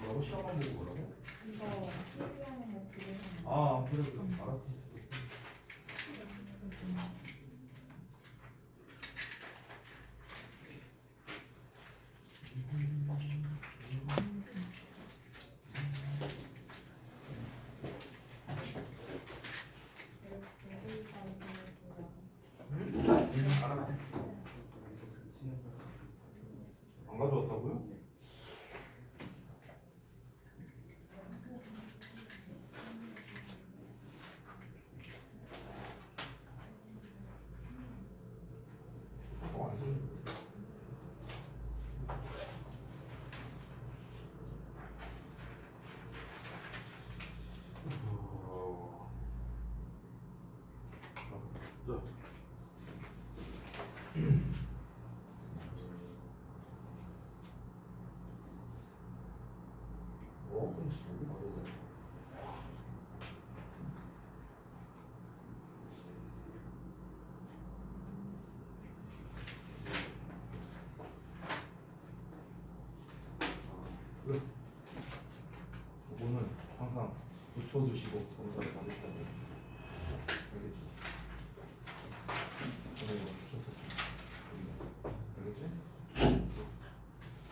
뭐라고? 시험만 보고 뭐라고? 이거 필기하는 거 그리는 거. 아 그래 알았어. 알았어. 안 가져왔다고요? 안 쓰는 이거는 항상 붙여두시고 검사를 받으셔야 돼요. 알겠지? 이거 붙여서 알겠지?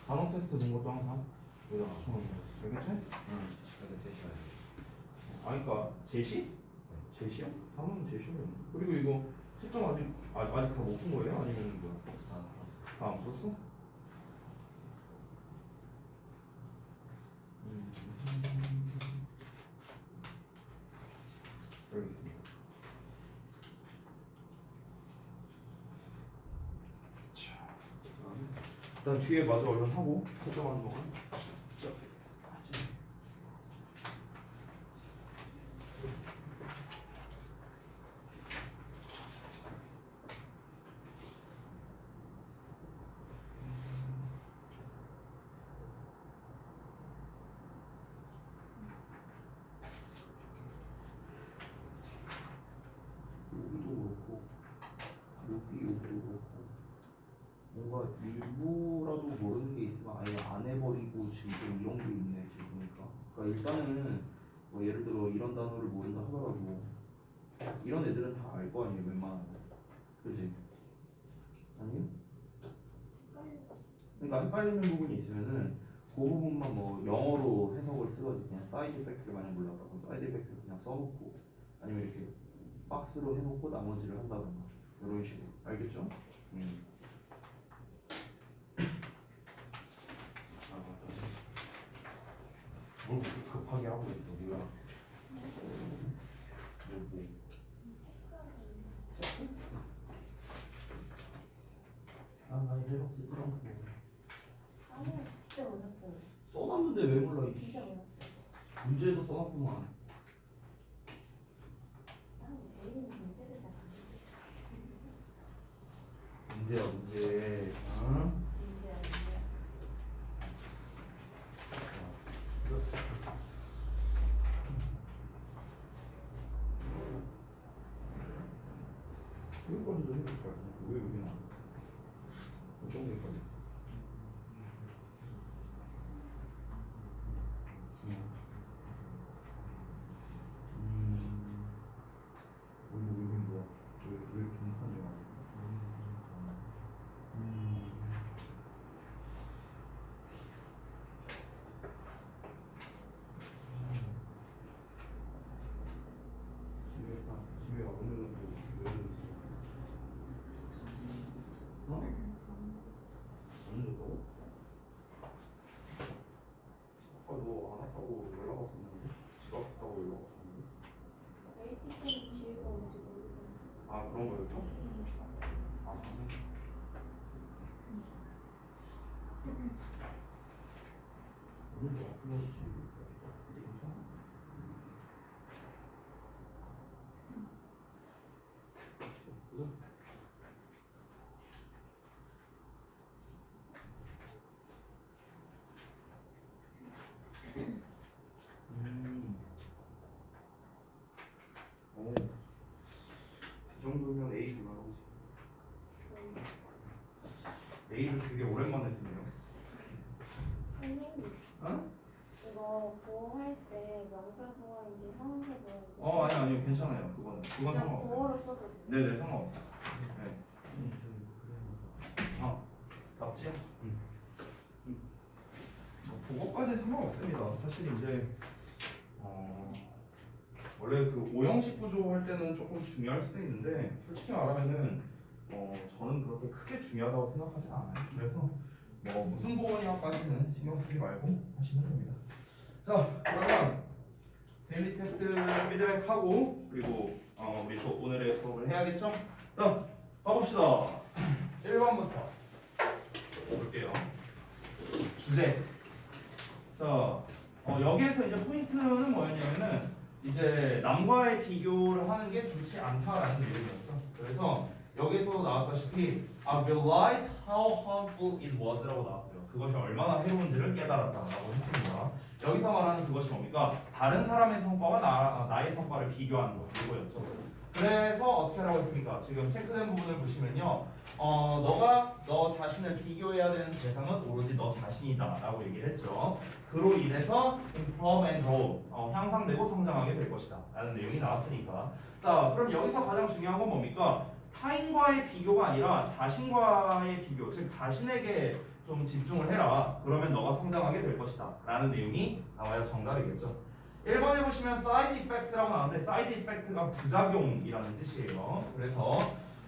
단어 테스트 본 것도 항상 여기다 맞춰놓는 거지. 알겠지? 응. 그러니까 제시? 제시야? 단어는 제시예요. 그리고 이거 채점 아직 다 못 푼 거예요? 아니면 뭐야? 다안 풀었어? 알겠습니다. 자, 일단 뒤에 마저 얼른 하고 채점하는 동안. 여기도 그렇고 여기도 그렇고 뭔가 일부라도 모르는 게 있으면 아예 안 해버리고 지금 좀 이런 게 있네 지금 보니까. 그러니까 일단은 뭐 예를 들어 이런 단어를 모른다 하더라도 이런 애들은 다 알 거 아니에요 웬만하면. 그지? 아니요? 그러니까 헷갈리는 부분이 있으면은 그 부분만 뭐 영어로 해석을 쓰거든요. 그냥 사이드 이펙트를 만약 몰라도 사이드 이펙트를 그냥 써놓고 아니면 이렇게 박스로 해놓고 나머지를 한다던가 이런 식으로. 알겠죠? 뭘 그렇게 급하게 하고 있어 네가. 아, 해석 쓰더라고. 아니 진짜 어렵어요. 써놨는데 왜 몰라? 이 진짜 어렵어요. 문제에도 써놨구만. 난 내일은 문제를 잘 안 해. 문제야 문제. 응? 문제야 문제야. 여기까지도 해도 잘 쓰고 왜 여기는 안 돼? 어떤 여기까지? 여긴 뭐야? 왜 이렇게 못하냐? 집에 오늘은 왜 이랬어? 어? 안 늦었다고? 아까 너 안 왔다고 연락 왔었는데? 집 왔다고 연락 왔었는데? ATC 지우가 뭔지 모르겠는데. 아 그런 거였어? 아 오늘도 왔으면 이제 괜찮아? 그래? 오. 이 정도면 A 줄만 하지. A를 되게 오랜만에 쓰네요. 선생님 어? 이거 보호할 때 명사 보호인지 형용사 보호인지 아니요 괜찮아요. 그건 그냥 상관없어요. 보호로 써도 돼요? 네네 상관없어요. 네. 답지요? 그거까지 상관없습니다. 사실 이제 원래 그 오형식 구조 할 때는 조금 중요할 수도 있는데 솔직히 말하면은 저는 그렇게 크게 중요하다고 생각하진 않아요. 그래서 뭐 무슨 보호냐까지는 신경 쓰지 말고 하시면 됩니다. 자 그러면 데일리 테스트 피드백 하고 그리고 우리 또 오늘의 수업을 해야겠죠? 자 가봅시다. 1번부터 볼게요. 주제. 자, 여기에서 이제 포인트는 뭐였냐면은 이제 남과의 비교를 하는 게 좋지 않다라는 내용이었죠. 그래서 여기서 나왔다시피 I realized how harmful it was라고 나왔어요. 그것이 얼마나 해로운지를 깨달았다라고 했습니다. 여기서 말하는 그것이 뭡니까? 다른 사람의 성과와 나의 성과를 비교하는 거 이거였죠. 그래서 어떻게 하라고 했습니까? 지금 체크된 부분을 보시면요. 너가 너 자신을 비교해야 되는 대상은 오로지 너 자신이다 라고 얘기를 했죠. 그로 인해서 improve and grow 향상되고 성장하게 될 것이다 라는 내용이 나왔으니까 자 그럼 여기서 가장 중요한 건 뭡니까? 타인과의 비교가 아니라 자신과의 비교 즉 자신에게 좀 집중을 해라 그러면 너가 성장하게 될 것이다 라는 내용이 나와야 정답이겠죠. 1번에 보시면 side effects라고 나오는데 side effect가 부작용이라는 뜻이에요. 그래서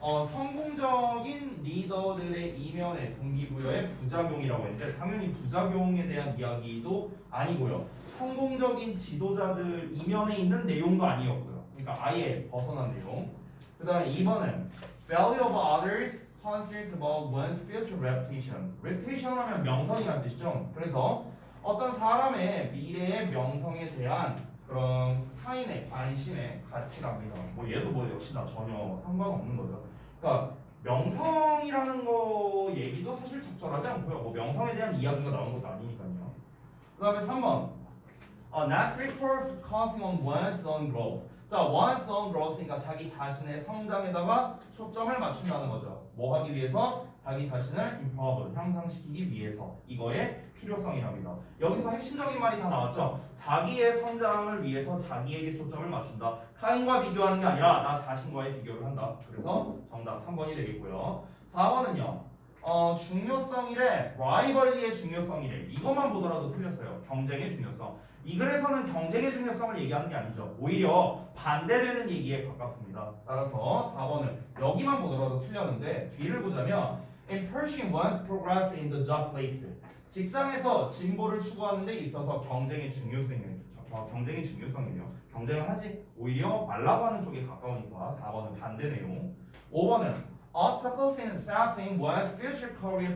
성공적인 리더들의 이면에 동기부여의 부작용이라고 했는데 당연히 부작용에 대한 이야기도 아니고요. 성공적인 지도자들 이면에 있는 내용도 아니었고요. 그러니까 아예 벗어난 내용. 그 다음에 2번은 value of others concerns about one's future reputation. reputation 하면 명성이라는 뜻이죠. 그래서 어떤 사람의 미래의 명성에 대한 그런 타인의 관심의 가치랍니다. 뭐 얘도 뭐 역시나 전혀 상관없는 거죠. 그러니까 명성이라는 거 얘기도 사실 적절하지 않고요. 뭐 명성에 대한 이야기가 나온 것도 아니니까요. 그 다음에 3번 not for focusing on one's own growth. 자, one's own growth니까 자기 자신의 성장에다가 초점을 맞춘다는 거죠. 뭐 하기 위해서? 자기 자신을 improve, 향상시키기 위해서 이거의 필요성이랍니다. 여기서 핵심적인 말이 다 나왔죠. 자기의 성장을 위해서 자기에게 초점을 맞춘다. 타인과 비교하는 게 아니라 나 자신과의 비교를 한다. 그래서 정답 3번이 되겠고요. 4번은요. 중요성이래, 라이벌리의 중요성이래. 이것만 보더라도 틀렸어요. 경쟁의 중요성. 이 글에서는 경쟁의 중요성을 얘기하는 게 아니죠. 오히려 반대되는 얘기에 가깝습니다. 따라서 4번은 여기만 보더라도 틀렸는데 뒤를 보자면 in pursuing one's progress in the job place. 직장에서 진보를 추구하는 데 있어서 경쟁의 중요성이에요. 경쟁을 하지 오히려 말라고 하는 쪽에 가까우니까 4번은 반대 내용. 5번은 obstacles in assessing one's future career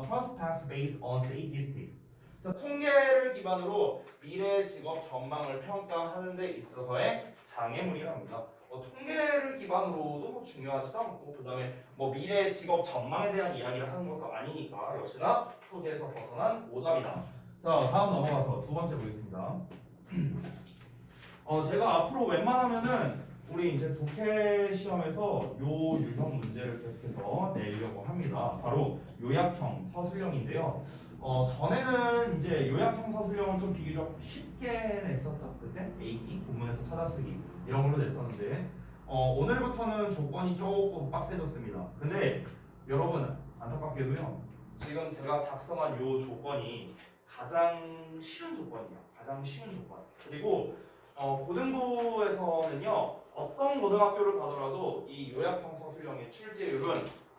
prospects based on statistics. 자, 통계를 기반으로 미래 직업 전망을 평가하는 데 있어서의 장애물이랍니다. 통계를 기반으로도 뭐 중요하지도 않고 그 다음에 뭐 미래 직업 전망에 대한 이야기를 하는 것도 아니니까 역시나 소재에서 벗어난 오답이다. 자 다음 넘어가서 두 번째 보겠습니다. 제가 앞으로 웬만하면은 우리 이제 독해 시험에서 요 유형 문제를 계속해서 내려고 합니다. 바로 요약형 서술형인데요. 전에는 이제 요약형 서술형은 좀 비교적 쉽게 냈었죠. 그때 A, 본문에서 찾아쓰기 이런 걸로 냈었는데 오늘부터는 조건이 조금 빡세졌습니다. 근데 여러분 안타깝게도요. 지금 제가 작성한 요 조건이 가장 쉬운 조건이에요. 가장 쉬운 조건. 그리고 고등부에서는요. 어떤 고등학교를 가더라도 이 요약형 서술형의 출제율은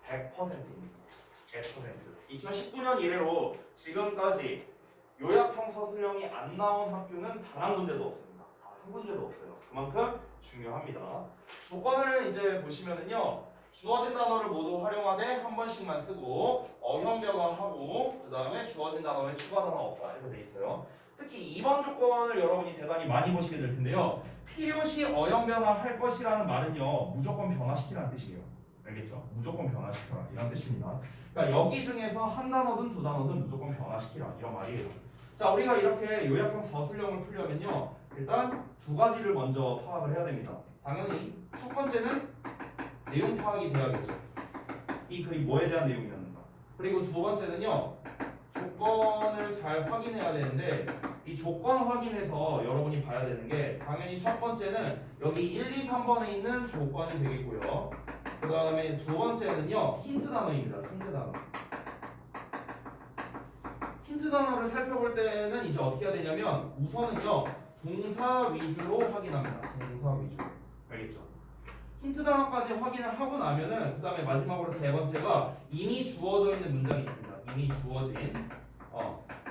100%입니다. 100%. 2019년 이래로 지금까지 요약형 서술형이 안 나온 학교는 단 한 군데도 없습니다. 단 한 군데도 없어요. 그만큼 중요합니다. 조건을 이제 보시면은요. 주어진 단어를 모두 활용하되 한 번씩만 쓰고 어형 변환하고 그 다음에 주어진 단어에 추가 단어 없다 이렇게 돼 있어요. 특히 2번 조건을 여러분이 대단히 많이 보시게 될 텐데요. 필요시 어형 변화할 것이라는 말은요. 무조건 변화시키라는 뜻이에요. 알겠죠? 무조건 변화시켜라 이런 뜻입니다. 그러니까 여기 중에서 한 단어든 두 단어든 무조건 변화시키라 이런 말이에요. 자, 우리가 이렇게 요약형 서술형을 풀려면요. 일단 두 가지를 먼저 파악을 해야 됩니다. 당연히 첫 번째는 내용 파악이 돼야겠죠. 이 글이 뭐에 대한 내용이었는가. 그리고 두 번째는요. 조건을 잘 확인해야 되는데 이 조건 확인해서 여러분이 봐야 되는 게 당연히 첫 번째는 여기 1, 2, 3번에 있는 조건이 되겠고요. 그 다음에 두 번째는요 힌트 단어입니다. 힌트 단어. 힌트 단어를 살펴볼 때는 이제 어떻게 해야 되냐면 우선은요 동사 위주로 확인합니다. 동사 위주로. 알겠죠? 힌트 단어까지 확인을 하고 나면은 그 다음에 마지막으로 세 번째가 이미 주어져 있는 문장이 있습니다. 이미 주어진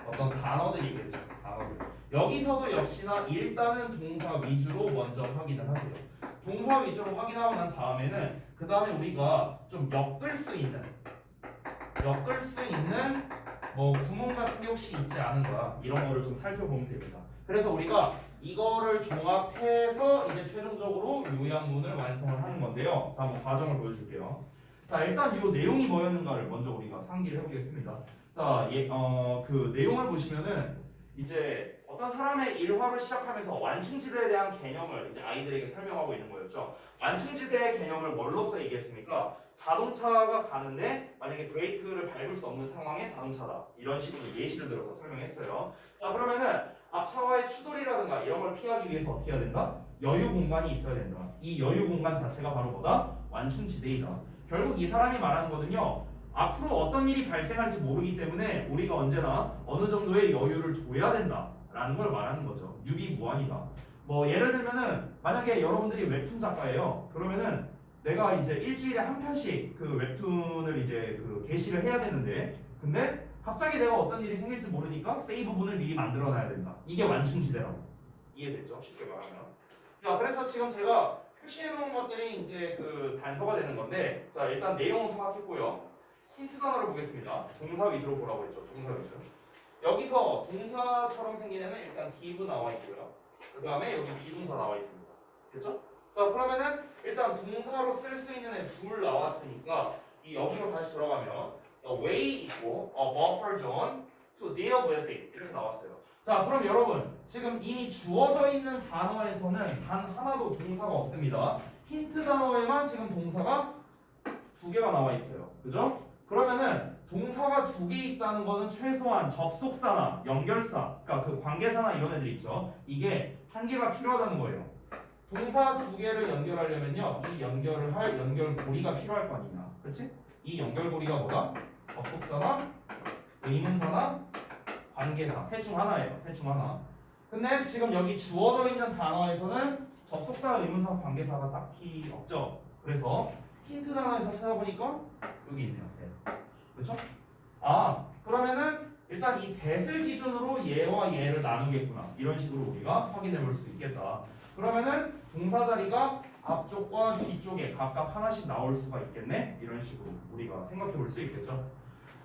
어떤 단어들이 있겠죠. 단어들. 여기서도 역시나 일단은 동사 위주로 먼저 확인을 하세요. 동사 위주로 확인하고 난 다음에는 그 다음에 우리가 좀 엮을 수 있는 뭐 구문 같은 게 혹시 있지 않은가 이런 거를 좀 살펴보면 됩니다. 그래서 우리가 이거를 종합해서 이제 최종적으로 요약문을 완성을 하는 건데요. 자, 한번 과정을 보여줄게요. 자, 일단 이 내용이 뭐였는가를 먼저 우리가 상기를 해보겠습니다. 자, 그 내용을 보시면은 이제 어떤 사람의 일화를 시작하면서 완충지대에 대한 개념을 이제 아이들에게 설명하고 있는 거였죠. 완충지대의 개념을 뭘로써 얘기했습니까? 자동차가 가는데 만약에 브레이크를 밟을 수 없는 상황의 자동차다. 이런 식으로 예시를 들어서 설명했어요. 자, 그러면은 앞차와의 추돌이라든가 이런 걸 피하기 위해서 어떻게 해야 된다? 여유 공간이 있어야 된다. 이 여유 공간 자체가 바로 뭐다? 완충지대이다. 결국 이 사람이 말하는 거는요. 앞으로 어떤 일이 발생할지 모르기 때문에 우리가 언제나 어느 정도의 여유를 둬야 된다라는 걸 말하는 거죠. 유비무환이다. 뭐 예를 들면은 만약에 여러분들이 웹툰 작가예요. 그러면은 내가 이제 일주일에 한 편씩 그 웹툰을 이제 그 게시를 해야 되는데 근데 갑자기 내가 어떤 일이 생길지 모르니까 세이브문을 미리 만들어놔야 된다. 이게 완충지대라고. 이해됐죠? 쉽게 말하면. 자, 그래서 지금 제가 표시해놓은 것들이 이제 그 단서가 되는 건데 자, 일단 내용은 파악했고요. 힌트 단어를 보겠습니다. 동사 위주로 보라고 했죠. 동사 위주. 여기서 동사처럼 생긴 애는 일단 give 나와 있고요. 그 다음에 여기 비동사 나와 있습니다. 됐죠? 자, 그러면은 일단 동사로 쓸 수 있는 애 둘 나왔으니까 이 여기로 다시 돌아가면 a way 있고 a buffer zone to deal with it 이렇게 나왔어요. 자, 그럼 여러분 지금 이미 주어져 있는 단어에서는 단 하나도 동사가 없습니다. 힌트 단어에만 지금 동사가 두 개가 나와 있어요. 그죠? 그러면은 동사가 두 개 있다는 거는 최소한 접속사나 연결사, 그러니까 그 관계사나 이런 애들 있죠. 이게 한 개가 필요하다는 거예요. 동사 두 개를 연결하려면요, 이 연결을 할 연결고리가 필요할 거 아니냐, 그렇지? 이 연결고리가 뭐다? 접속사나 의문사나 관계사, 셋 중 하나예요. 셋 중 하나. 근데 지금 여기 주어져 있는 단어에서는 접속사, 의문사, 관계사가 딱히 없죠. 그래서 힌트 단어에서 찾아보니까 여기 있네요. 네. 그렇죠? 아, 그러면은 일단 이 that을 기준으로 얘와 얘를 나누겠구나. 이런 식으로 우리가 확인해 볼 수 있겠다. 그러면은 동사 자리가 앞쪽과 뒤쪽에 각각 하나씩 나올 수가 있겠네. 이런 식으로 우리가 생각해 볼 수 있겠죠.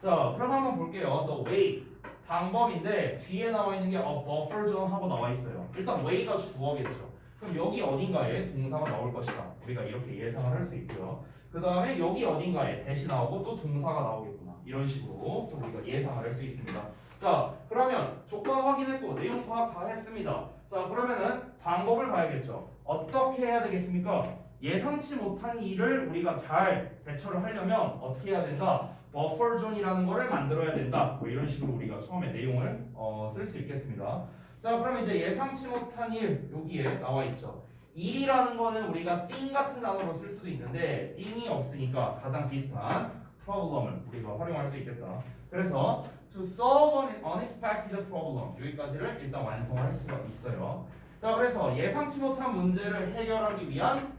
자, 그럼 한번 볼게요. The way 방법인데 뒤에 나와 있는 게 buffer zone 하고 나와 있어요. 일단 way가 주어겠죠. 그럼 여기 어딘가에 동사가 나올 것이다. 우리가 이렇게 예상을 할 수 있고요. 그 다음에 여기 어딘가에 that이 나오고 또 동사가 나오겠구나. 이런 식으로 또 우리가 예상을 할 수 있습니다. 자, 그러면 조건 확인했고 내용 파악 다 했습니다. 자, 그러면은 방법을 봐야겠죠. 어떻게 해야 되겠습니까? 예상치 못한 일을 우리가 잘 대처를 하려면 어떻게 해야 된다? 버퍼 존이라는 거를 만들어야 된다. 뭐 이런 식으로 우리가 처음에 내용을 쓸 수 있겠습니다. 자, 그럼 이제 예상치 못한 일 여기에 나와 있죠. 일이라는 거는 우리가 thing 같은 단어로 쓸 수도 있는데 thing이 없으니까 가장 비슷한 problem을 우리가 활용할 수 있겠다. 그래서 to solve an unexpected problem 여기까지를 일단 완성할 수가 있어요. 자, 그래서 예상치 못한 문제를 해결하기 위한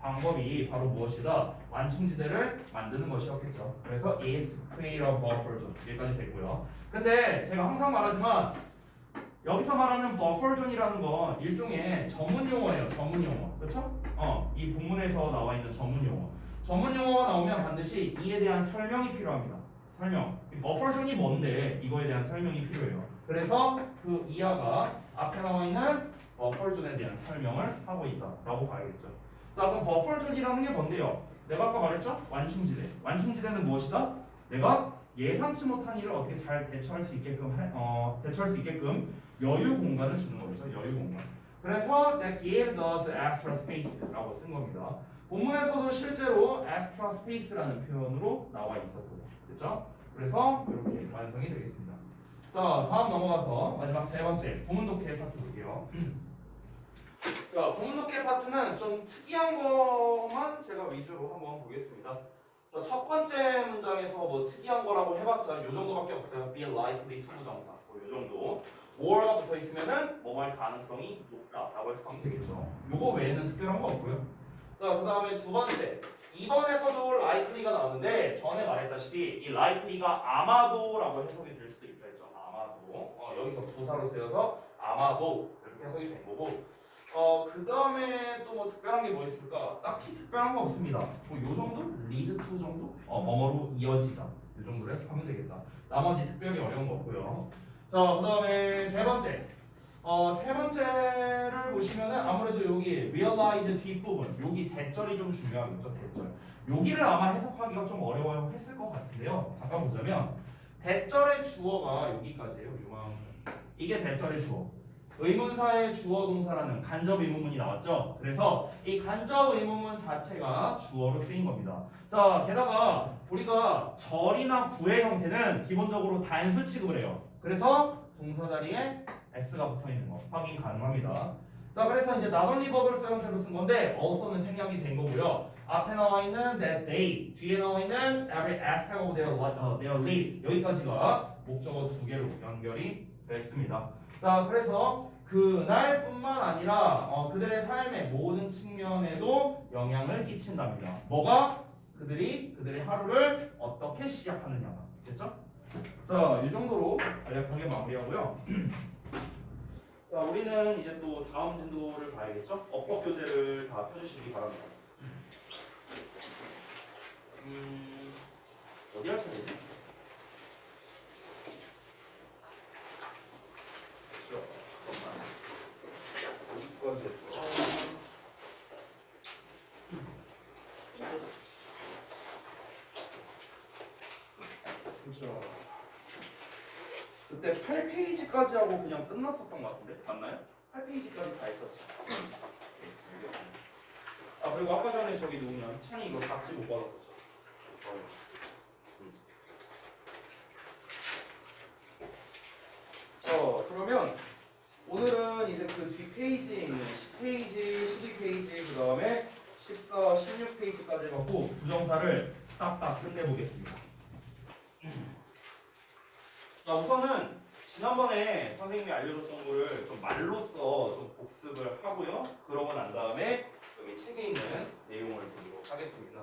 방법이 바로 무엇이다? 완충지대를 만드는 것이었겠죠. 그래서 is to create a buffer zone 여기까지 됐고요. 근데 제가 항상 말하지만 여기서 말하는 버퍼 존이라는 건 일종의 전문 용어예요. 전문 용어. 그렇죠? 이 본문에서 나와 있는 전문 용어. 전문 용어가 나오면 반드시 이에 대한 설명이 필요합니다. 설명. 이 버퍼 존이 뭔데 이거에 대한 설명이 필요해요. 그래서 그 이하가 앞에 나와 있는 버퍼 존에 대한 설명을 하고 있다라고 봐야겠죠. 자, 그럼 버퍼 존이라는 게 뭔데요? 내가 아까 말했죠? 완충지대. 완충지대는 무엇이다? 내가 예상치 못한 일을 어떻게 잘 대처할 수 있게끔 여유 공간을 주는 거죠. 여유 공간. 그래서 that gives us extra space라고 쓴 겁니다. 본문에서도 실제로 extra space라는 표현으로 나와 있었고요. 그렇죠? 그래서 이렇게 완성이 되겠습니다. 자, 다음 넘어가서 마지막 세 번째 구문독해 파트 볼게요. 자, 구문독해 파트는 좀 특이한 것만 제가 위주로 한번 보겠습니다. 자, 첫 번째 문장에서 뭐 특이한 거라고 해봤자 요 정도밖에 없어요. be likely to 부정사. 요 정도. more가 붙어 있으면은 뭐할 가능성이 높다라고 해서 하면 되겠죠. 요거 외에는 특별한 거 없고요. 자, 그 다음에 두 번째. 2번에서도 likely가 나오는데 전에 말했다시피 이 likely가 아마도라고 해석이 될 수도 있다 했죠. 아마도. 여기서 부사로 쓰여서 아마도 이렇게 해석이 된 거고. 그 다음에 또 뭐 특별한 게 뭐 있을까? 딱히 특별한 거 없습니다. 뭐 요 정도? lead to 정도? 뭐뭐로 이어지다. 요 정도로 해석하면 되겠다. 나머지 특별히 어려운 거 없고요. 자, 그 다음에 세 번째. 세 번째를 보시면은 아무래도 여기 realize 뒷부분, 여기 대절이 좀 중요하겠죠, 대절. 여기를 아마 해석하기가 좀 어려워 했을 것 같은데요. 잠깐 보자면 대절의 주어가 여기까지예요. 요만큼. 이게 대절의 주어. 의문사의 주어 동사라는 간접 의문문이 나왔죠. 그래서 이 간접 의문문 자체가 주어로 쓰인 겁니다. 자, 게다가 우리가 절이나 구의 형태는 기본적으로 단수 취급을 해요. 그래서 동사 자리에 s가 붙어 있는 거 확인 가능합니다. 자, 그래서 이제 not only 버블스 형태로 쓴 건데 also는 생략이 된 거고요. 앞에 나와 있는 that they, 뒤에 나와 있는 every aspect of their lives 여기까지가 목적어 두 개로 연결이 됐습니다. 자, 그래서 그날뿐만 아니라 그들의 삶의 모든 측면에도 영향을 끼친답니다. 뭐가? 그들의 하루를 어떻게 시작하느냐가. 됐죠? 자, 이 정도로 간략하게 마무리하고요. 자, 우리는 이제 또 다음 진도를 봐야겠죠? 어법 교재를 다 펴주시기 바랍니다. 어디 할 차례지? 어디까지 했어? 그렇죠. 그때 8페이지까지 하고 그냥 끝났었던 것 같은데 맞나요? 8페이지까지 다 했었지. 알겠습니다. 아, 그리고 아까 전에 저기 누구냐 찬이 이거 답지 못 받았었죠. 그러면 오늘은 이제 그 뒷페이지에 있는 10페이지, 12페이지, 그 다음에 14, 16페이지까지 갖고 부정사를 싹 다 끝내보겠습니다. 자, 우선은 지난번에 선생님이 알려줬던 거를 좀 말로써 좀 복습을 하고요. 그러고 난 다음에 여기 책에 있는 내용을 보도록 하겠습니다.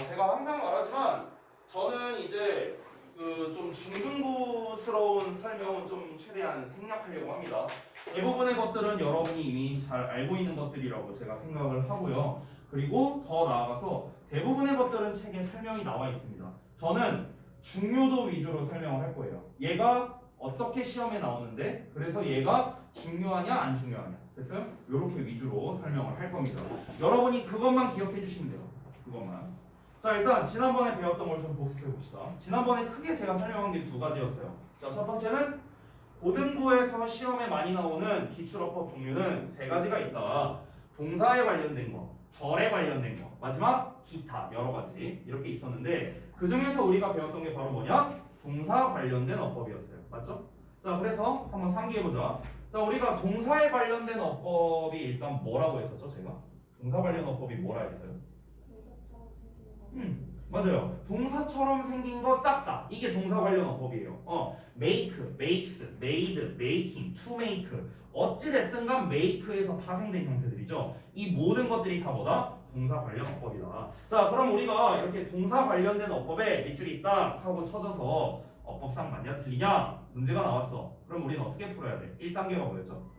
제가 항상 말하지만 저는 이제 그 좀 중등부스러운 설명은 좀 최대한 생략하려고 합니다. 대부분의 것들은 여러분이 이미 잘 알고 있는 것들이라고 제가 생각을 하고요. 그리고 더 나아가서 대부분의 것들은 책에 설명이 나와 있습니다. 저는 중요도 위주로 설명을 할 거예요. 얘가 어떻게 시험에 나오는데 그래서 얘가 중요하냐 안 중요하냐 됐어요? 이렇게 위주로 설명을 할 겁니다. 여러분이 그것만 기억해 주시면 돼요. 그것만. 자, 일단 지난번에 배웠던 걸 좀 복습해 봅시다. 지난번에 크게 제가 설명한 게 두 가지였어요. 자, 첫 번째는 고등부에서 시험에 많이 나오는 기출어법 종류는 세 가지가 있다. 동사에 관련된 거, 절에 관련된 거, 마지막 기타 여러 가지 이렇게 있었는데 그 중에서 우리가 배웠던 게 바로 뭐냐? 동사 관련된 어법이었어요. 맞죠? 자, 그래서 한번 상기해보자. 자, 우리가 동사에 관련된 어법이 일단 뭐라고 했었죠? 제가 동사 관련 어법이 뭐라 했어요? 맞아요. 동사처럼 생긴 거 싹 다 이게 동사 관련 어법이에요. make, makes, made, making, to make 어찌됐든 간 make에서 파생된 형태들이죠. 이 모든 것들이 다 뭐다? 동사 관련 어법이다. 자, 그럼 우리가 이렇게 동사 관련된 어법에 밑줄이 딱 하고 쳐져서 어법상 맞냐 틀리냐 문제가 나왔어. 그럼 우리는 어떻게 풀어야 돼? 1단계가 뭐였죠?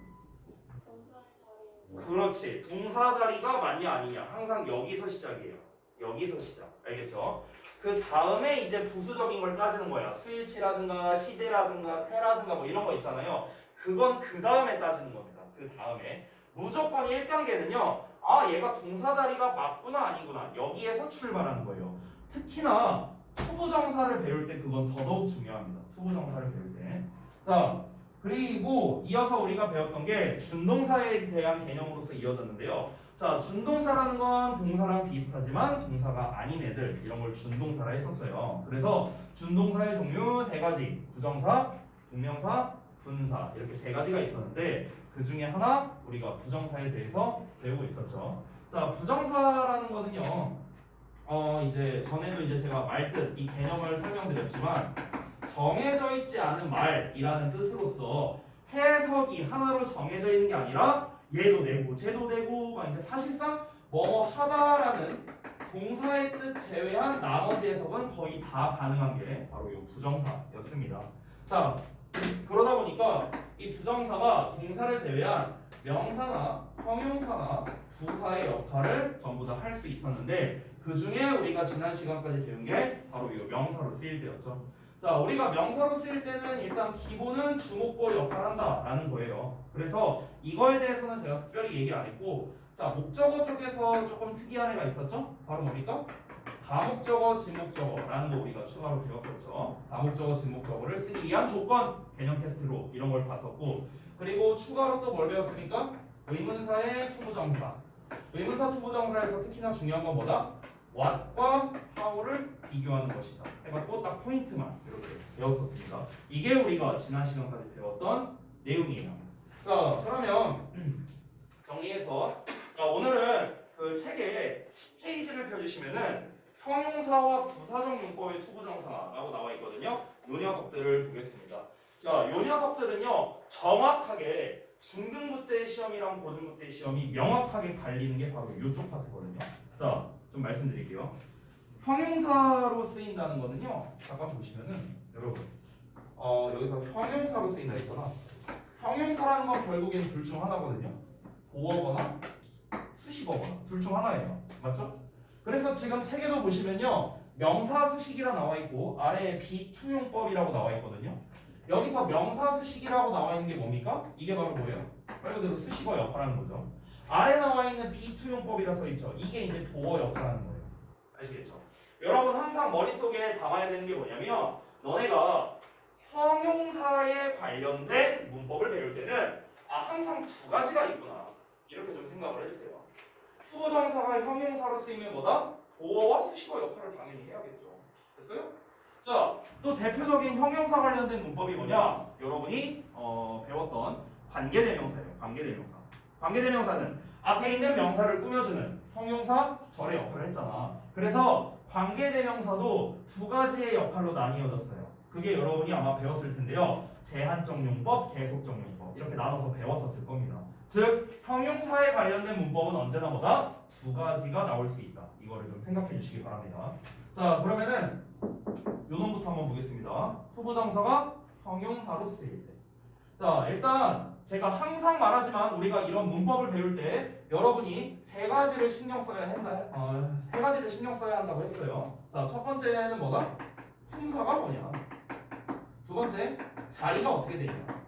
그렇지. 동사 자리가 맞냐 아니냐 항상 여기서 시작이에요. 여기서 시작. 알겠죠? 그 다음에 이제 부수적인 걸 따지는 거야. 수일치라든가 시제라든가 태라든가 뭐 이런 거 있잖아요. 그건 그 다음에 따지는 겁니다. 그 다음에 무조건 1단계는요. 아, 얘가 동사 자리가 맞구나 아니구나 여기에서 출발하는 거예요. 특히나 투부정사를 배울 때 그건 더더욱 중요합니다. 투부정사를 배울 때. 자, 그리고 이어서 우리가 배웠던 게 준동사에 대한 개념으로서 이어졌는데요. 자, 준동사라는 건 동사랑 비슷하지만 동사가 아닌 애들 이런 걸 준동사라 했었어요. 그래서 준동사의 종류 세 가지. 부정사, 동명사, 분사 이렇게 세 가지가 있었는데 그 중에 하나 우리가 부정사에 대해서 배우고 있었죠. 자, 부정사라는 거는요. 이제 전에도 이제 제가 말뜻 이 개념을 설명드렸지만 정해져 있지 않은 말이라는 뜻으로서 해석이 하나로 정해져 있는 게 아니라 얘도 되고 쟤도 되고 막 이제 사실상 뭐뭐 하다라는 동사의 뜻 제외한 나머지 해석은 거의 다 가능한 게 바로 이 부정사였습니다. 자, 그러다 보니까 이 부정사가 동사를 제외한 명사나 형용사나 부사의 역할을 전부 다 할 수 있었는데 그 중에 우리가 지난 시간까지 배운 게 바로 이 명사로 쓰일 때였죠. 자, 우리가 명사로 쓰일 때는 일단 기본은 주목보 역할을 한다라는 거예요. 그래서 이거에 대해서는 제가 특별히 얘기 안 했고, 자, 목적어 쪽에서 조금 특이한 애가 있었죠? 바로 뭡니까? 가목적어, 지목적어라는 거 우리가 추가로 배웠었죠. 가목적어, 지목적어를 쓰기 위한 조건, 개념 테스트로 이런 걸 봤었고, 그리고 추가로 또 뭘 배웠습니까? 의문사의 투부정사. 의문사 투부정사에서 특히나 중요한 건 뭐다? what과 how를 비교하는 것이다. 해갖고 딱 포인트만 이렇게 배웠었습니다. 이게 우리가 지난 시간까지 배웠던 내용이에요. 자, 그러면 정리해서 자, 오늘은 그 책에 10페이지를 펴주시면은 형용사와 부사적 용법의 투부정사라고 나와 있거든요. 요 녀석들을 보겠습니다. 자, 요 녀석들은요 정확하게 중등부 때 시험이랑 고등부 때 시험이 명확하게 갈리는 게 바로 요쪽 파트거든요. 자, 좀 말씀드릴게요. 형용사로 쓰인다는 거는요. 잠깐 보시면은 여러분, 여기서 형용사로 쓰인다 했잖아. 형용사라는 건 결국엔 둘 중 하나거든요. 보어거나 수식어거나 둘 중 하나예요. 맞죠? 그래서 지금 책에도 보시면요. 명사 수식이라 나와 있고 아래에 비투용법이라고 나와 있거든요. 여기서 명사 수식이라고 나와 있는 게 뭡니까? 이게 바로 뭐예요? 말 그대로 수식어 역할하는 거죠. 아래 나와 있는 비투용법이라 써 있죠. 이게 이제 도어 역할하는 거예요. 아시겠죠? 여러분 항상 머릿속에 담아야 되는 게 뭐냐면 너네가 형용사에 관련된 문법을 배울 때는 항상 두 가지가 있구나. 이렇게 좀 생각을 해주세요. 투부정사가 형용사로 쓰이면 뭐다? 도어와 수식어 역할을 당연히 해야겠죠. 됐어요? 자, 또 대표적인 형용사 관련된 문법이 뭐냐? 여러분이 배웠던 관계대명사예요. 관계대명사. 관계대명사는 앞에 있는 명사를 꾸며주는 형용사 절의 역할을 했잖아. 그래서 관계대명사도 두 가지의 역할로 나뉘어졌어요. 그게 여러분이 아마 배웠을 텐데요. 제한적 용법, 계속적 용법 이렇게 나눠서 배웠었을 겁니다. 즉 형용사에 관련된 문법은 언제나 뭐다? 두 가지가 나올 수 있다. 이거를 좀 생각해 주시기 바랍니다. 자, 그러면은 요놈부터 한번 보겠습니다. 투부정사가 형용사로 쓰일 때. 자, 일단 제가 항상 말하지만 우리가 이런 문법을 배울 때 여러분이 세 가지를 신경 써야 한다고 했어요. 자, 첫 번째는 뭐다? 품사가 뭐냐? 두 번째, 자리가 어떻게 되냐?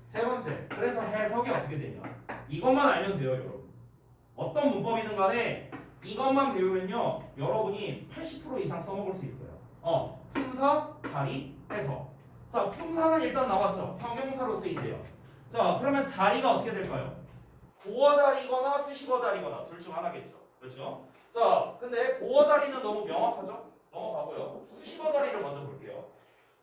세 번째, 그래서 해석이 어떻게 되냐? 이것만 알면 돼요, 여러분. 어떤 문법이든 간에 이것만 배우면요, 여러분이 80% 이상 써먹을 수 있어요. 품사, 자리, 해석. 자, 품사는 일단 나왔죠. 형용사로 쓰인대요. 자, 그러면 자리가 어떻게 될까요? 보어 자리거나 수식어 자리거나 둘 중 하나겠죠. 그렇죠? 자, 근데 보어 자리는 너무 명확하죠? 넘어가고요. 수식어 자리를 먼저 볼게요.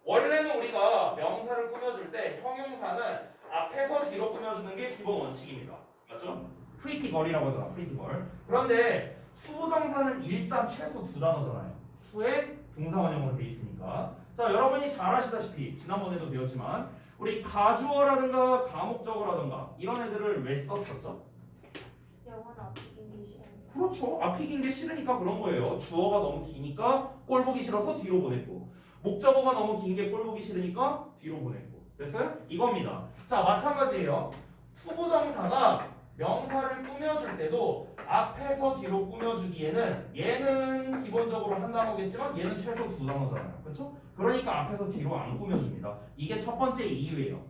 원래는 우리가 명사를 꾸며줄 때 형용사는 앞에서 뒤로 꾸며주는 게 기본 원칙입니다. 맞죠? 프리티걸이라고 하잖아. 프리티걸. 그런데 투부정사는 일단 최소 두 단어잖아요. 투에 동사 원형으로 돼 있으니까. 자, 여러분이 잘 아시다시피 지난번에도 배웠지만 우리 가주어라든가 가목적어라든가 이런 애들을 왜 썼었죠? 영어는 앞이 긴 게 싫어. 그렇죠. 앞이 긴 게 싫으니까 그런 거예요. 주어가 너무 기니까 꼴 보기 싫어서 뒤로 보냈고, 목적어가 너무 긴 게 꼴 보기 싫으니까 뒤로 보냈고. 됐어요? 이겁니다. 자, 마찬가지예요. 투부정사가 명사를 꾸며줄 때도 앞에서 뒤로 꾸며주기에는 얘는 기본적으로 한 단어겠지만 얘는 최소 두 단어잖아요. 그렇죠? 그러니까 앞에서 뒤로 안 꾸며줍니다. 이게 첫 번째 이유예요.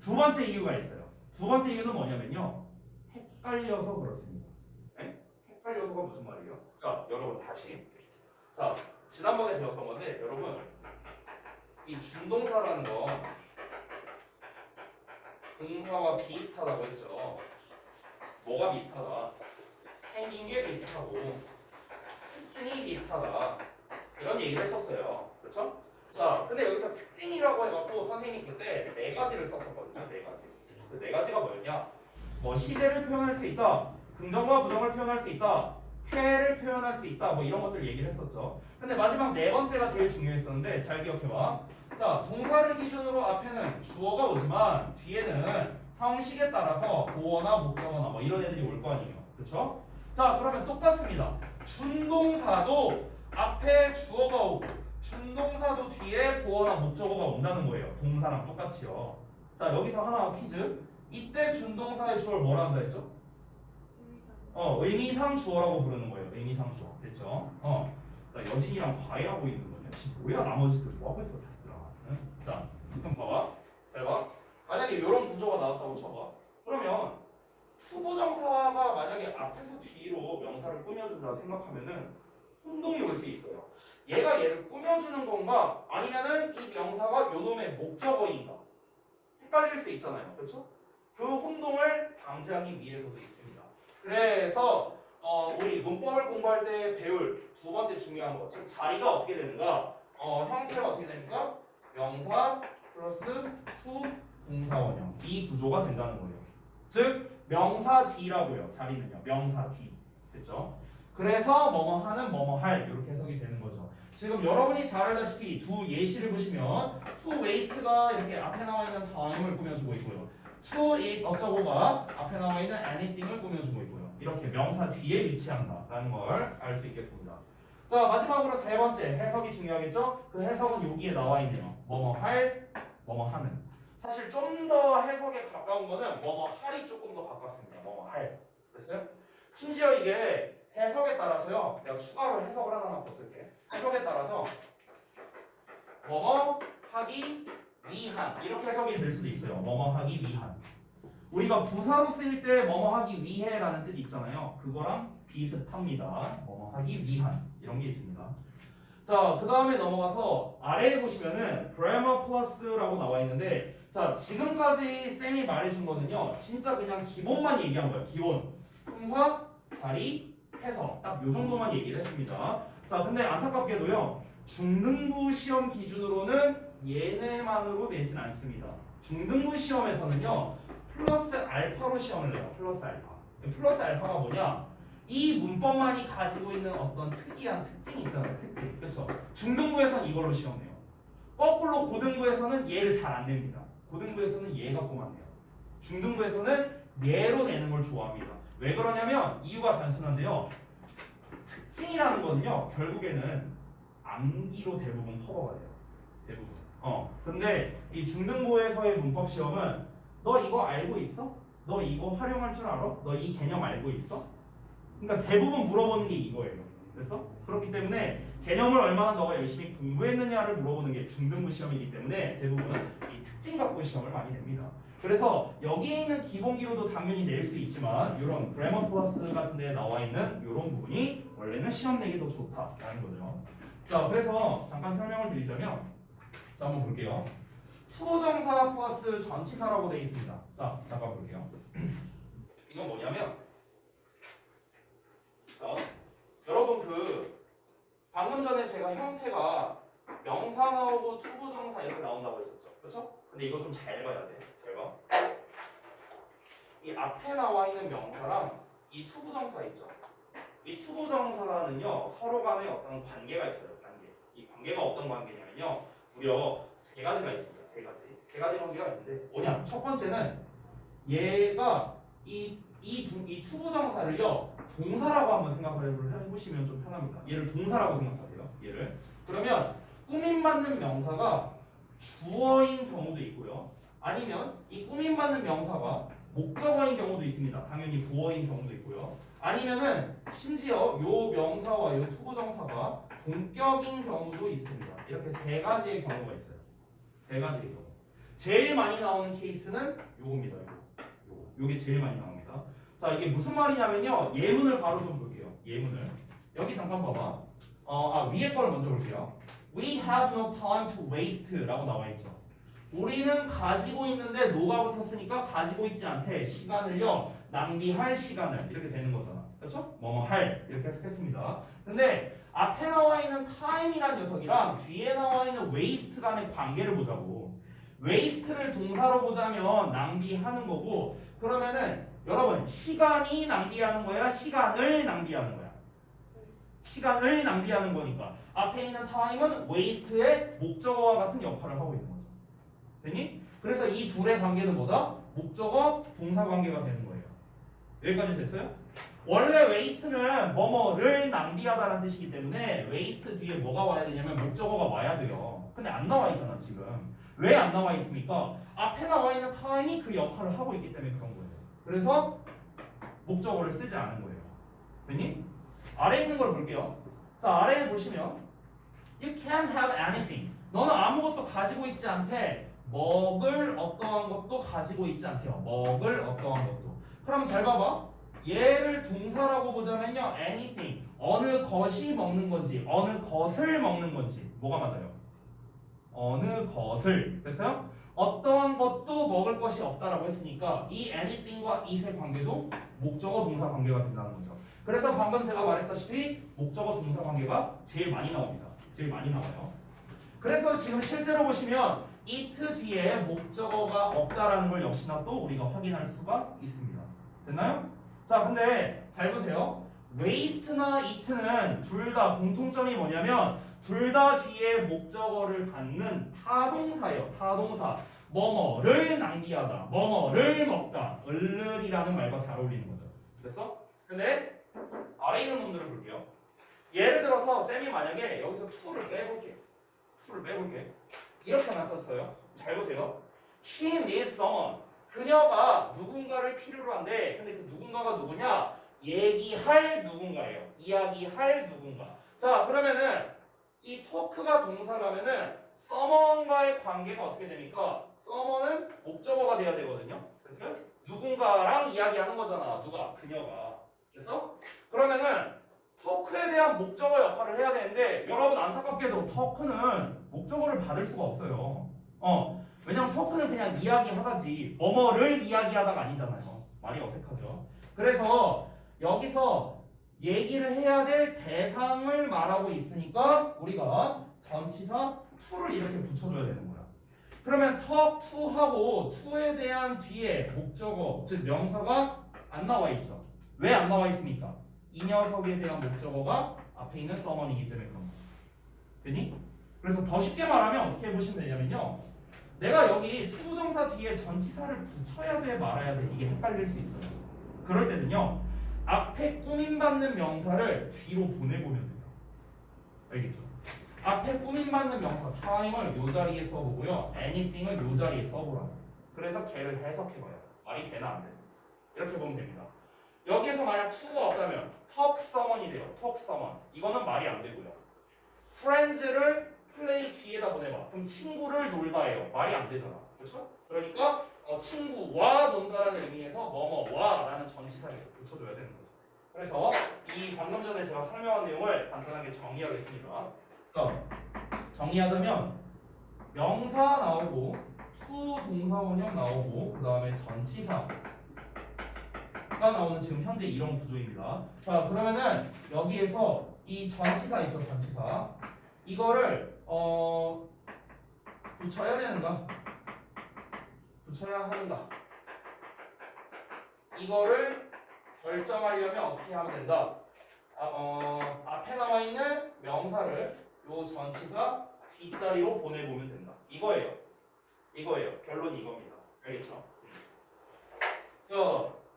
두 번째 이유가 있어요. 두 번째 이유는 뭐냐면요. 헷갈려서 그렇습니다. 네? 헷갈려서가 무슨 말이에요? 자, 여러분 다시. 자, 지난번에 배웠던 건데 여러분 이 준동사라는 거 동사와 비슷하다고 했죠. 뭐가 비슷하다? 생긴 게 비슷하고 특징이 비슷하다. 이런 얘기를 했었어요. 그렇죠? 자, 근데 여기서 특징이라고 해갖고 선생님이 그때 네 가지를 썼었거든요. 네 가지. 그 네 가지가 뭐였냐? 뭐 시제를 표현할 수 있다, 긍정과 부정을 표현할 수 있다, 해를 표현할 수 있다, 뭐 이런 것들 얘기를 했었죠. 근데 마지막 네 번째가 제일 중요했었는데 잘 기억해봐. 자, 동사를 기준으로 앞에는 주어가 오지만 뒤에는 형식에 따라서 보어나 목적어나 뭐 이런 애들이 올 거 아니에요. 그렇죠? 자, 그러면 똑같습니다. 준동사도 앞에 주어가 오고 준동사도 뒤에 보어나 목적어가 온다는 거예요. 동사랑 똑같이요. 자, 여기서 하나 퀴즈. 이때 준동사의 주어를 뭐라 한다 했죠? 의미상 주어라고 부르는 거예요. 의미상 주어. 됐죠? 나 여진이랑 과외하고 있는 거냐? 지금 뭐야 나머지들 뭐하고 있어 자스들아. 응? 자, 그럼 봐봐. 잘 봐. 만약에 이런 구조가 나왔다고 쳐봐. 그러면 투부정사가 만약에 앞에서 뒤로 명사를 꾸며준다 생각하면은 혼동이 올 수 있어요. 얘가 얘를 꾸며주는 건가? 아니면은 이 명사가 요놈의 목적어인가? 헷갈릴 수 있잖아요. 그렇죠? 그 혼동을 방지하기 위해서도 있습니다. 그래서 우리 문법을 공부할 때 배울 두 번째 중요한 것, 즉 자리가 어떻게 되는가? 형태가 어떻게 되는가? 명사 플러스 수 동사원형 이 구조가 된다는 거예요. 즉 명사 D라고요. 자리는요. 명사 D. 됐죠? 그래서 뭐뭐 하는 뭐뭐 할 이렇게 해석이 되는 거죠. 지금 여러분이 잘 알다시피 두 예시를 보시면 to waste가 이렇게 앞에 나와 있는 다음을 꾸며주고 있고요. to it 어쩌고가 앞에 나와 있는 anything을 꾸며주고 있고요. 이렇게 명사 뒤에 위치한다라는 걸 알 수 있겠습니다. 자, 마지막으로 세 번째 해석이 중요하겠죠? 그 해석은 여기에 나와 있네요. 뭐뭐 할, 뭐뭐 하는. 사실 좀 더 해석에 가까운 거는 뭐뭐 할이 조금 더 가깝습니다. 뭐뭐 할. 됐어요? 심지어 이게 해석에 따라서요. 내가 추가로 해석을 하나만 더 쓸게. 해석에 따라서 뭐뭐 하기 위한 이렇게 해석이 될 수도 있어요. 뭐뭐 하기 위한. 우리가 부사로 쓰일 때 뭐뭐 하기 위해라는 뜻이 있잖아요. 그거랑 비슷합니다. 뭐뭐 하기 위한 이런 게 있습니다. 자, 그 다음에 넘어가서 아래에 보시면은 grammar plus라고 나와 있는데, 자, 지금까지 쌤이 말해준 거는요, 진짜 그냥 기본만 얘기한 거예요. 기본. 품사, 자리, 해석. 딱 요 정도만 얘기를 했습니다. 자, 근데 안타깝게도요, 중등부 시험 기준으로는 얘네만으로 내진 않습니다. 중등부 시험에서는요, 플러스 알파로 시험을 내요. 플러스 알파. 플러스 알파가 뭐냐? 이 문법만이 가지고 있는 어떤 특이한 특징이 있잖아요. 특징. 그렇죠? 중등부에서는 이걸로 시험 내요. 거꾸로 고등부에서는 얘를 잘 안 냅니다. 고등부에서는 얘 갖고만 내요. 중등부에서는 얘로 내는 걸 좋아합니다. 왜 그러냐면 이유가 단순한데요. 특징이라는 거는요. 결국에는 암기로 대부분 커버가 돼요. 대부분. 근데 이 중등부에서의 문법 시험은 너 이거 알고 있어? 너 이거 활용할 줄 알아? 너 이 개념 알고 있어? 그러니까 대부분 물어보는 게 이거예요. 그래서 그렇기 때문에 개념을 얼마나 너가 열심히 공부했느냐를 물어보는 게 중등부 시험이기 때문에 대부분 이 특징 갖고 시험을 많이 냅니다. 그래서 여기에 있는 기본기로도 당연히 낼 수 있지만 이런 그래머 플러스 같은 데에 나와 있는 이런 부분이 원래는 시험 내기 더 좋다라는 거죠. 자, 그래서 잠깐 설명을 드리자면, 자, 한번 볼게요. 투부정사 플러스 전치사라고 되어 있습니다. 자, 잠깐 볼게요. 이건 뭐냐면, 여러분 방금 전에 제가 형태가 명사 나오고 투부정사 이렇게 나온다고 했었죠. 그렇죠? 근데 이거 좀 잘 봐야 돼. 잘 봐. 이 앞에 나와 있는 명사랑 이 투부정사 있죠. 이 투부정사는요 서로 간에 어떤 관계가 있어요. 관계. 이 관계가 어떤 관계냐면요 무려 세 가지가 있습니다. 세 가지 관계가 있는데 뭐냐? 첫 번째는 얘가 이 투부정사를요 동사라고 한번 생각을 해보시면 좀 편합니다. 얘를 동사라고 생각하세요. 얘를. 그러면 꾸밈받는 명사가 주어인 경우도 있고요. 아니면 이 꾸밈받는 명사가 목적어인 경우도 있습니다. 당연히 보어인 경우도 있고요. 아니면은 심지어 요 명사와 요 투부정사가 동격인 경우도 있습니다. 이렇게 세 가지의 경우가 있어요. 세 가지의 경우. 제일 많이 나오는 케이스는 요겁니다. 요게 제일 많이 나옵니다. 자, 이게 무슨 말이냐면요. 예문을 바로 좀 볼게요. 예문을. 여기 잠깐 봐봐. 위에 걸 먼저 볼게요. We have no time to waste 라고 나와 있죠. 우리는 가지고 있는데 no가 붙었으니까 가지고 있지 않대. 시간을요. 낭비할 시간을. 이렇게 되는 거잖아. 그렇죠? 뭐뭐 할. 이렇게 해석했습니다. 근데 앞에 나와 있는 time이란 녀석이랑 뒤에 나와 있는 waste 간의 관계를 보자고. waste를 동사로 보자면 낭비하는 거고, 그러면은 여러분 시간이 낭비하는 거야? 시간을 낭비하는 거야? 시간을 낭비하는 거니까 앞에 있는 time은 waste의 목적어와 같은 역할을 하고 있는 거죠. 됐니? 그래서 이 둘의 관계는 뭐다? 목적어 동사 관계가 되는 거예요. 여기까지 됐어요? 원래 waste는 뭐뭐를 낭비하다라는 뜻이기 때문에 waste 뒤에 뭐가 와야 되냐면 목적어가 와야 돼요. 근데 안 나와 있잖아 지금. 왜 안 나와 있습니까? 앞에 나와 있는 time이 그 역할을 하고 있기 때문에 그런 거예요. 그래서 목적어를 쓰지 않은 거예요. 됐니? 아래에 있는 걸 볼게요. 자, 아래에 보시면 You can't have anything. 너는 아무것도 가지고 있지 않대. 먹을 어떠한 것도 가지고 있지 않대요. 먹을 어떠한 것도. 그럼 잘 봐봐. 얘를 동사라고 보자면요. anything. 어느 것이 먹는 건지, 어느 것을 먹는 건지. 뭐가 맞아요? 어느 것을. 됐어요? 어떠한 것도 먹을 것이 없다라고 했으니까 이 anything과 it의 관계도 목적어 동사 관계가 된다는 거죠. 그래서 방금 제가 말했다시피 목적어 동사 관계가 제일 많이 나옵니다. 제일 많이 나와요. 그래서 지금 실제로 보시면 it 뒤에 목적어가 없다라는 걸 역시나 또 우리가 확인할 수가 있습니다. 됐나요? 자, 근데 잘 보세요. waste나 it는 둘 다 공통점이 뭐냐면 둘 다 뒤에 목적어를 갖는 타동사예요. 타동사. 뭐뭐를 낭비하다, 뭐뭐를 먹다, 을을이라는 말과 잘 어울리는 거죠. 됐어? 근데 아래 있는 놈들을 볼게요. 예를 들어서 쌤이 만약에 여기서 to를 빼볼게. to를 빼볼게. 이렇게만 썼어요. 잘 보세요. She needs someone. 그녀가 누군가를 필요로 한데, 근데 그 누군가가 누구냐? 얘기할 누군가예요. 이야기할 누군가. 자, 그러면은 이 토크가 동사라면은 someone과의 관계가 어떻게 됩니까? someone은 목적어가 돼야 되거든요. 됐어요? 누군가랑 이야기하는 거잖아. 누가? 그녀가. 됐어? 그러면은 토크에 대한 목적어 역할을 해야 되는데 여러분 안타깝게도 토크는 목적어를 받을 수가 없어요. 왜냐면 토크는 그냥 이야기하다지 뭐뭐를 이야기하다가 아니잖아요. 말이 어색하죠. 그래서 여기서 얘기를 해야 될 대상을 말하고 있으니까 우리가 전치사 to를 이렇게 붙여줘야 되는 거야. 그러면 talk to하고 to에 대한 뒤에 목적어 즉 명사가 안 나와 있죠. 왜 안 나와 있습니까? 이 녀석에 대한 목적어가 앞에 있는 someone이기 때문에 그런 거죠. 되니? 그래서 더 쉽게 말하면 어떻게 보시면 되냐면요. 내가 여기 투부정사 뒤에 전치사를 붙여야 돼 말아야 돼 이게 헷갈릴 수 있어요. 그럴 때는요. 앞에 꾸밈받는 명사를 뒤로 보내보면 돼요. 알겠죠? 앞에 꾸밈받는 명사 time을 요 자리에 써보고요. anything을 요 자리에 써보라고. 그래서 걔를 해석해봐요. 말이 되나 안 돼? 이렇게 보면 됩니다. 여기에서 만약 to가 없다면 talk someone이 돼요. talk someone. 이거는 말이 안 되고요. friends를 play 뒤에다 보내봐. 그럼 친구를 놀다예요. 말이 안 되잖아. 그렇죠? 그러니까 친구와 논다라는 의미에서 뭐뭐와라는 전치사를 붙여줘야 되는 거죠. 그래서 이 방금 전에 제가 설명한 내용을 간단하게 정리하겠습니다. 정리하자면 명사 나오고 to 동사 원형 나오고 그 다음에 전치사가 나오는 지금 현재 이런 구조입니다. 자, 그러면은 여기에서 이 전치사 있죠, 전치사. 이거를 붙여야 되는가? 붙여야 하는가? 이거를 결정하려면 어떻게 하면 된다? 앞에 나와 있는 명사를 요 전치사 뒷자리로 보내보면 된다. 이거예요. 결론이 이겁니다. 알겠죠?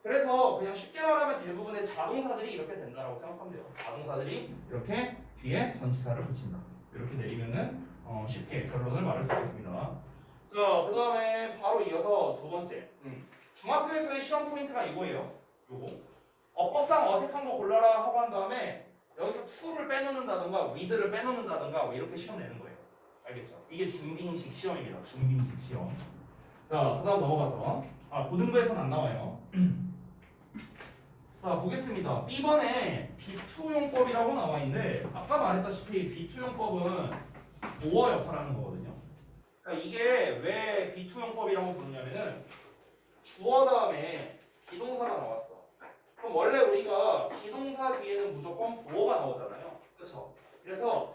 그래서 그냥 쉽게 말하면 대부분의 자동사들이 이렇게 된다라고 생각하면 돼요. 자동사들이 이렇게 뒤에 전치사를 붙인다. 이렇게 내리면은 쉽게 결론을 말할 수 있습니다. 자, 그 다음에 바로 이어서 두 번째. 중학교에서의 시험 포인트가 이거예요. 요거. 어법상 어색한 거 골라라 하고 한 다음에 여기서 to를 빼놓는다던가 with를 빼놓는다던가 뭐 이렇게 시험 내는 거예요. 알겠죠? 이게 중딩식 시험입니다. 중딩식 시험. 자, 그 다음 넘어가서 고등부에서는 안 나와요. 자, 보겠습니다. B번에 B2용법이라고 나와 있는데 아까 말했다시피 B2용법은 모어 역할을 하는 거거든요. 그러니까 이게 왜 B2용법이라고 부르냐면은 주어 다음에 비동사가 나왔어. 그럼 원래 우리가 비동사 뒤에는 무조건 보어가 나오잖아요. 그렇죠? 그래서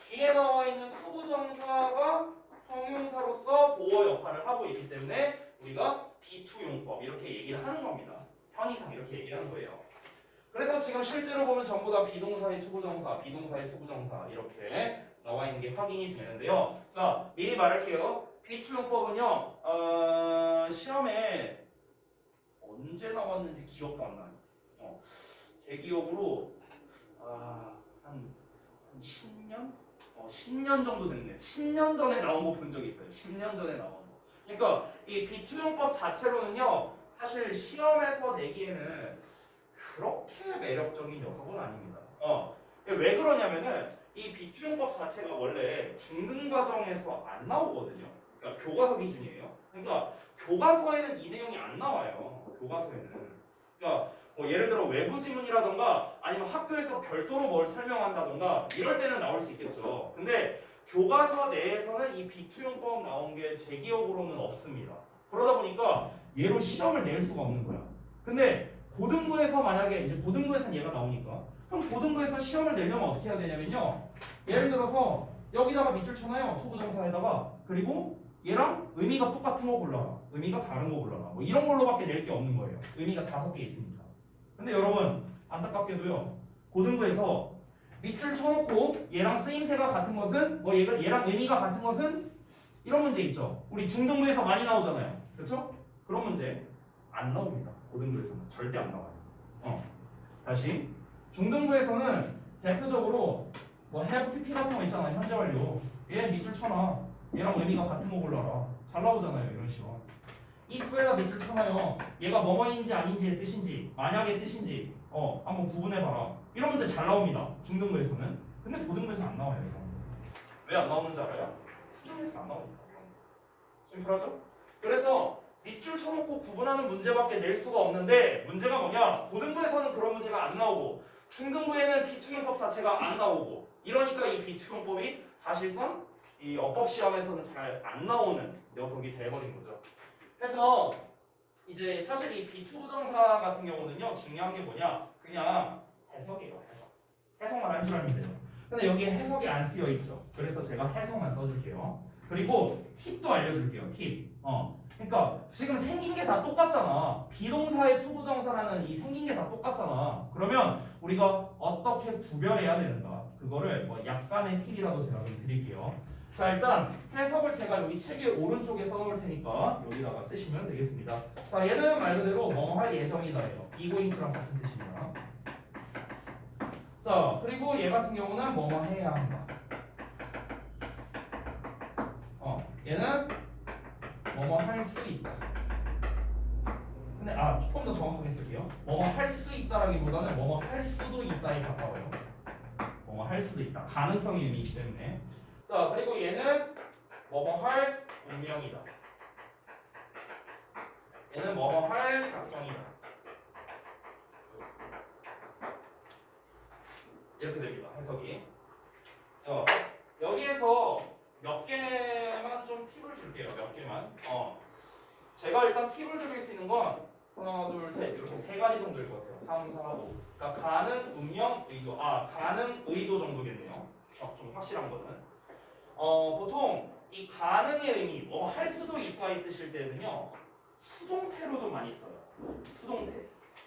뒤에 나와 있는 투부정사가 형용사로서 보어 역할을 하고 있기 때문에 우리가 비투용법 이렇게 얘기를 하는 겁니다. 편의상 이렇게 얘기하는 거예요. 그래서 지금 실제로 보면 전부 다 비동사의 투부정사, 비동사의 투부정사 이렇게 나와 있는 게 확인이 되는데요. 자, 미리 말할게요. 비투용법은요, 시험에 언제 나왔는지 기억도 안 나요. 제 기억으로 한 10년? 10년 정도 됐네. 10년 전에 나온 거 본 적이 있어요. 10년 전에 나온 거. 그러니까 이 비투용법 자체로는요, 사실 시험에서 내기에는 그렇게 매력적인 녀석은 아닙니다. 왜 그러냐면은 이 비투용법 자체가 원래 중등 과정에서 안 나오거든요. 그러니까 교과서 기준이에요. 그러니까 교과서에는 이 내용이 안 나와요. 교과서에는. 그러니까 뭐 예를 들어 외부 지문이라던가 아니면 학교에서 별도로 뭘 설명한다던가 이럴 때는 나올 수 있겠죠. 근데 교과서 내에서는 이 비투용법 나온 게 제 기억으로는 없습니다. 그러다 보니까 얘로 시험을 낼 수가 없는 거야. 근데 고등부에서 만약에 이제 고등부에서는 얘가 나오니까 그럼 고등부에서 시험을 내려면 어떻게 해야 되냐면요. 예를 들어서 여기다가 밑줄 쳐놔요. 투부정사에다가. 그리고 얘랑 의미가 똑같은 거 골라라. 의미가 다른 거 골라라. 뭐 이런 걸로밖에 낼 게 없는 거예요. 의미가 5개 있으니까. 근데 여러분 안타깝게도요. 고등부에서 밑줄 쳐놓고 얘랑 쓰임새가 같은 것은 뭐 얘랑 의미가 같은 것은 이런 문제 있죠. 우리 중등부에서 많이 나오잖아요. 그렇죠? 그런 문제 안 나옵니다. 고등부에서는 절대 안 나와요. 다시 중등부에서는 대표적으로 뭐 have pp 같은 거 있잖아요. 현재 완료. 얘 밑줄 쳐놔. 얘랑 의미가 같은 거 골라라. 잘 나오잖아요. 이런 식으로. if에다 밑줄 쳐놔요. 얘가 뭐뭐인지 아닌지의 뜻인지 만약의 뜻인지 한번 구분해봐라. 이런 문제 잘 나옵니다. 중등부에서는. 근데 고등부에서는 안 나와요. 왜 안 나오는지 알아요? 수준에서 안 나옵니다. 심플하죠? 그래서 밑줄 쳐놓고 구분하는 문제밖에 낼 수가 없는데 문제가 뭐냐? 고등부에서는 그런 문제가 안 나오고 중등부에는 비투용법 자체가 안 나오고 이러니까 이 비투용법이 사실상 이 어법 시험에서는 잘 안 나오는 녀석이 돼버린 거죠. 그래서 이제 사실 이 비투부정사 같은 경우는요 중요한 게 뭐냐? 그냥 해석이에요. 해석만 할 줄 알면 돼요. 근데 여기에 해석이 안 쓰여 있죠. 그래서 제가 해석만 써줄게요. 그리고 팁도 알려줄게요. 팁. 그러니까 지금 생긴 게 다 똑같잖아. 비동사의 투부정사라는 이 생긴 게 다 똑같잖아. 그러면 우리가 어떻게 구별해야 되는가? 그거를 뭐 약간의 팁이라도 제가 좀 드릴게요. 자, 일단 해석을 제가 여기 책의 오른쪽에 써놓을 테니까 여기다가 쓰시면 되겠습니다. 자, 얘는 말 그대로 뭐 할 예정이다예요. 비고잉크랑 같은 뜻입니다. 자, 그리고 얘 같은 경우는 뭐뭐 해야 한다. 얘는 뭐뭐 할 수 있다. 근데 조금 더 정확하게 쓸게요. 뭐뭐 할 수 있다라기보다는 뭐뭐 할 수도 있다에 가까워요. 뭐뭐 할 수도 있다. 가능성이 의미이기 때문에. 자, 그리고 얘는 뭐뭐 할 운명이다. 얘는 뭐뭐 할 작정이다. 이렇게 됩니다. 해석이. 여기에서 몇 개만 좀 팁을 줄게요. 몇 개만. 제가 일단 팁을 드릴 수 있는 건 하나, 둘, 셋 이렇게 3가지 정도일 것 같아요. 3, 4, 5. 그러니까 가능, 운명, 의도. 가능, 의도 정도겠네요. 좀 확실한 거는. 보통 이 가능의 의미, 뭐 할 수도 있다의 뜻일 때는요. 수동태로 좀 많이 써요. 수동태.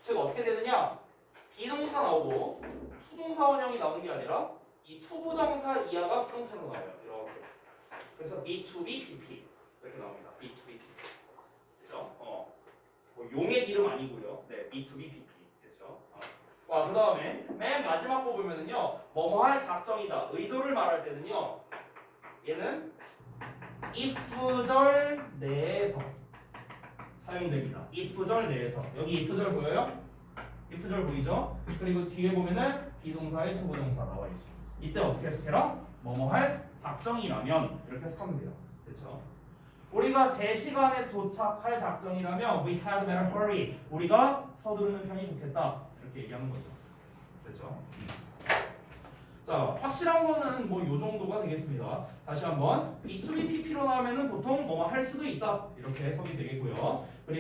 즉 어떻게 되느냐? 비동사 나오고 투동사 원형이 나오는 게 아니라 이 투부정사 이하가 수동태로 나와요. 이렇게. 그래서 B2B, PP 이렇게 나옵니다. B2B, PP. 그렇죠? 뭐 용의 이름 아니고요. 네, B2B, PP. 그렇죠? 자, 그 다음에 맨 마지막 거 보면은요, 뭐뭐 할 작정이다. 의도를 말할 때는요, 얘는 if절 내에서 사용됩니다. if절 내에서. 여기 if절 보여요? if절 보이죠? 그리고 뒤에 보면은 비동사의 투부정사 나와 있죠. 이때 어떻게 해석해라? 뭐뭐 할 작정이라면 이렇게 해석하면 돼요. 그렇죠? 우리가 제 시간에 도착할 작정이라면 we had better hurry. 우리가 서두르는 편이 좋겠다. 이렇게 얘기하는 거죠. 그렇죠? 자, 확실한 거는 뭐 요 정도가 되겠습니다. 다시 한번 B2B PP로 나오면은 보통 뭐뭐 할 수도 있다. 이렇게 해석이 되겠고요. 그리고